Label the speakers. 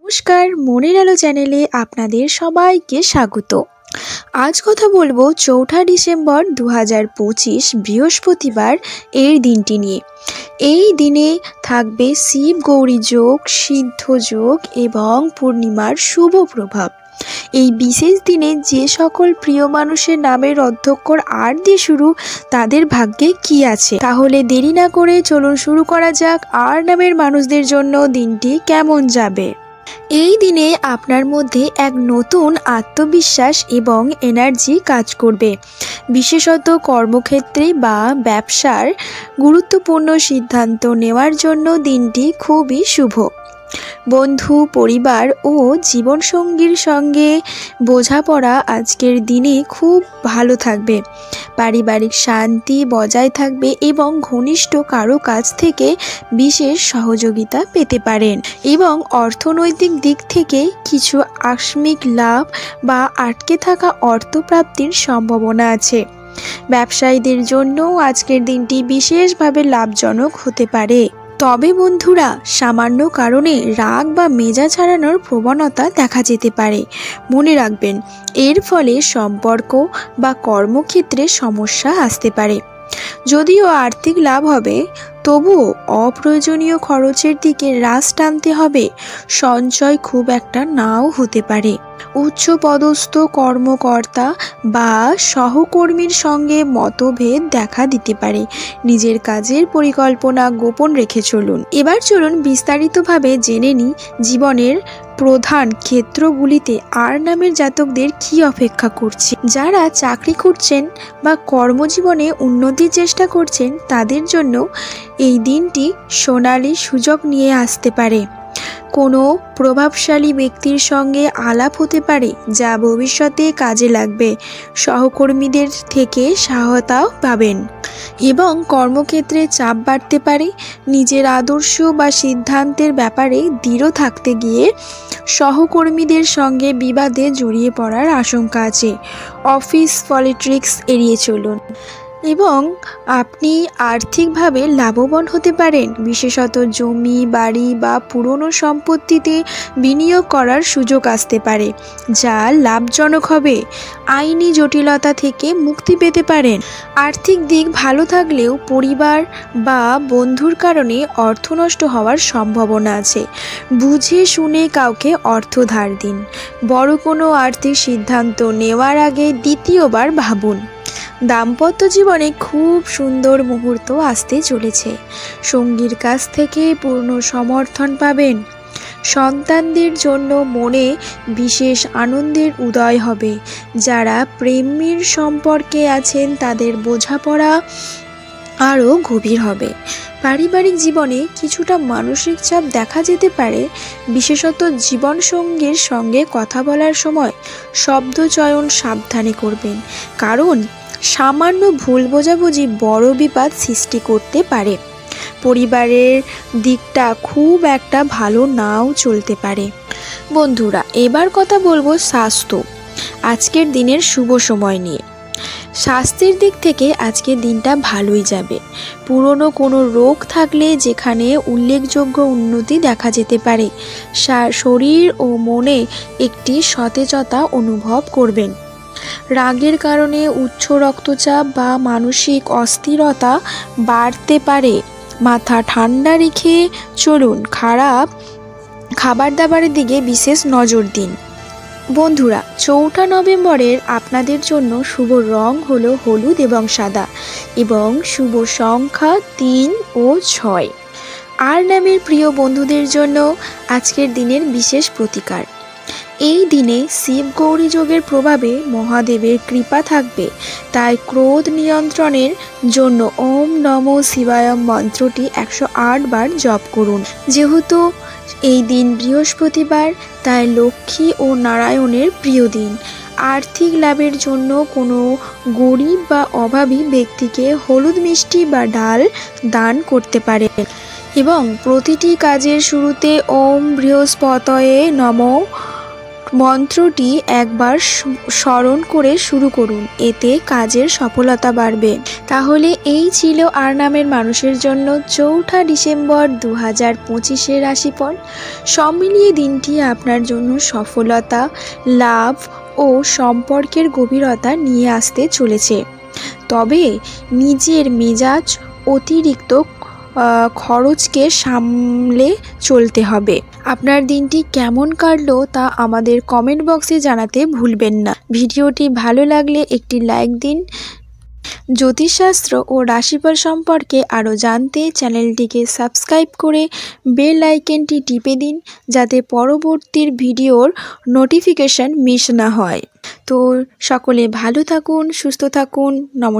Speaker 1: নমস্কার, মনের আলো চ্যানেলে আপনাদের সবাইকে স্বাগত। আজ কথা বলবো ৪ঠা ডিসেম্বর ২০২৫ বৃহস্পতিবার এর দিনটি নিয়ে। এই দিনে থাকবে শিব গৌরী যোগ, সিদ্ধ যোগ এবং পূর্ণিমার শুভ প্রভাব। এই বিশেষ দিনে যে সকল প্রিয় মানুষের নামের অধ্যক্ষর আর দিয়ে শুরু, তাদের ভাগ্যে কি আছে? তাহলে দেরি না করে চলুন শুরু করা যাক। আর নামের মানুষদের জন্য দিনটি কেমন যাবে। এই দিনে আপনার মধ্যে এক নতুন আত্মবিশ্বাস এবং এনার্জি কাজ করবে। বিশেষত কর্মক্ষেত্রে বা ব্যবসার গুরুত্বপূর্ণ সিদ্ধান্ত নেওয়ার জন্য দিনটি খুবই শুভ। বন্ধু, পরিবার ও জীবনসঙ্গীর সঙ্গে বোঝাপড়া আজকের দিনে খুব ভালো থাকবে। পারিবারিক শান্তি বজায় থাকবে এবং ঘনিষ্ঠ কারো কাছ থেকে বিশেষ সহযোগিতা পেতে পারেন এবং অর্থনৈতিক দিক থেকে কিছু আকস্মিক লাভ বা আটকে থাকা অর্থপ্রাপ্তির সম্ভাবনা আছে। ব্যবসায়ীদের জন্যও আজকের দিনটি বিশেষভাবে লাভজনক হতে পারে। তবে বন্ধুরা, সামান্য কারণে রাগ বা মেজাজ হারানোর প্রবণতা দেখা যেতে পারে। মনে রাখবেন, এর ফলে সম্পর্ক বা কর্মক্ষেত্রে সমস্যা আসতে পারে। যদিও আর্থিক লাভ হবে, তবুও অপ্রয়োজনীয় খরচের দিকে রাশ টানতে হবে। সঞ্চয় খুব একটা নাও হতে পারে। উচ্চপদস্থ কর্মকর্তা বা সহকর্মীর সঙ্গে মতভেদ দেখা দিতে পারে। নিজের কাজের পরিকল্পনা গোপন রেখে চলুন। এবার চলুন বিস্তারিতভাবে জেনে নিই জীবনের প্রধান ক্ষেত্রগুলিতে আর নামের জাতকদের কি অপেক্ষা করছে। যারা চাকরি খুঁজছেন বা কর্মজীবনে উন্নতির চেষ্টা করছেন, তাদের জন্য এই দিনটি সোনালী সুযোগ নিয়ে আসতে পারে। কোনো প্রভাবশালী ব্যক্তির সঙ্গে আলাপ হতে পারে, যা ভবিষ্যতে কাজে লাগবে। সহকর্মীদের থেকে সহায়তাও পাবেন এবং কর্মক্ষেত্রে চাপ বাড়তে পারে। নিজের আদর্শ বা সিদ্ধান্তের ব্যাপারে দৃঢ় থাকতে গিয়ে সহকর্মীদের সঙ্গে বিবাদে জড়িয়ে পড়ার আশঙ্কা আছে। অফিস পলিটিক্স এড়িয়ে চলুন এবং আপনি আর্থিকভাবে লাভবান হতে পারেন। বিশেষত জমি, বাড়ি বা পুরনো সম্পত্তিতে বিনিয়োগ করার সুযোগ আসতে পারে, যা লাভজনক হবে। আইনি জটিলতা থেকে মুক্তি পেতে পারেন। আর্থিক দিক ভালো থাকলেও পরিবার বা বন্ধুর কারণে অর্থ নষ্ট হওয়ার সম্ভাবনা আছে। বুঝে শুনে কাউকে অর্থ ধার দিন। বড় কোনো আর্থিক সিদ্ধান্ত নেওয়ার আগে দ্বিতীয়বার ভাবুন। দাম্পত্য জীবনে খুব সুন্দর মুহূর্ত আসতে চলেছে। সঙ্গীর কাছ থেকে পূর্ণ সমর্থন পাবেন। সন্তানদের জন্য মনে বিশেষ আনন্দের উদয় হবে। যারা প্রেমের সম্পর্কে আছেন, তাদের বোঝাপড়া আরও গভীর হবে। পারিবারিক জীবনে কিছুটা মানসিক চাপ দেখা যেতে পারে। বিশেষত জীবনসঙ্গীর সঙ্গে কথা বলার সময় শব্দচয়ন সাবধানে করবেন, কারণ সামান্য ভুল বোঝাবুঝি বড় বিপদ সৃষ্টি করতে পারে। পরিবারের দিকটা খুব একটা ভালো নাও চলতে পারে। বন্ধুরা, এবার কথা বলবো স্বাস্থ্য, আজকের দিনের শুভ সময় নিয়ে। স্বাস্থ্যের দিক থেকে আজকের দিনটা ভালোই যাবে। পুরনো কোনো রোগ থাকলে যেখানে উল্লেখযোগ্য উন্নতি দেখা যেতে পারে। শরীর ও মনে একটি সতেজতা অনুভব করবেন। রাগের কারণে উচ্চ রক্তচাপ বা মানসিক অস্থিরতা বাড়তে পারে। মাথা ঠান্ডা রেখে চলুন। খারাপ খাবার দাবারের দিকে বিশেষ নজর দিন। বন্ধুরা, ৪ঠা নভেম্বরের আপনাদের জন্য শুভ রং হলো হলুদ এবং সাদা এবং শুভ সংখ্যা ৩ ও ৬। আর নামের প্রিয় বন্ধুদের জন্য আজকের দিনের বিশেষ প্রতিকার। এই দিনে শিব গৌরী যোগের প্রভাবে মহাদেবের কৃপা থাকবে, তাই ক্রোধ নিয়ন্ত্রণের জন্য ওম নমঃ শিবায় মন্ত্রটি ১০৮ বার জপ করুন। যেহেতু এই দিন বৃহস্পতিবার, তাই লক্ষ্মী ও নারায়ণের প্রিয় দিন। আর্থিক লাভের জন্য কোনো গরিব বা অভাবী ব্যক্তিকে হলুদ মিষ্টি বা ডাল দান করতে পারেন এবং প্রতিটি কাজের শুরুতে ওম বৃহস্পতয়ে নমঃ মন্ত্রটি একবার স্মরণ করে শুরু করুন, এতে কাজের সফলতা বাড়বে। তাহলে এই ছিল আর নামের মানুষের জন্য 4 ডিসেম্বর 2025-এর রাশিফল। সব মিলিয়ে দিনটি আপনার জন্য সফলতা, লাভ ও সম্পর্কের গভীরতা নিয়ে আসতে চলেছে। তবে নিজের মেজাজ অতিরিক্ত খরচকে সামলে চলতে হবে। আপনার দিনটি কেমন কাটলো তা আমাদের কমেন্ট বক্সে জানাতে ভুলবেন না। ভিডিওটি ভালো লাগলে একটি লাইক দিন। জ্যোতিষশাস্ত্র ও রাশিফল সম্পর্কে আরও জানতে চ্যানেলটিকে সাবস্ক্রাইব করে বেল আইকনটি টিপে দিন, যাতে পরবর্তী ভিডিওর নোটিফিকেশন মিস না হয়। তো সকলে ভালো থাকুন, সুস্থ থাকুন। নমস্কার।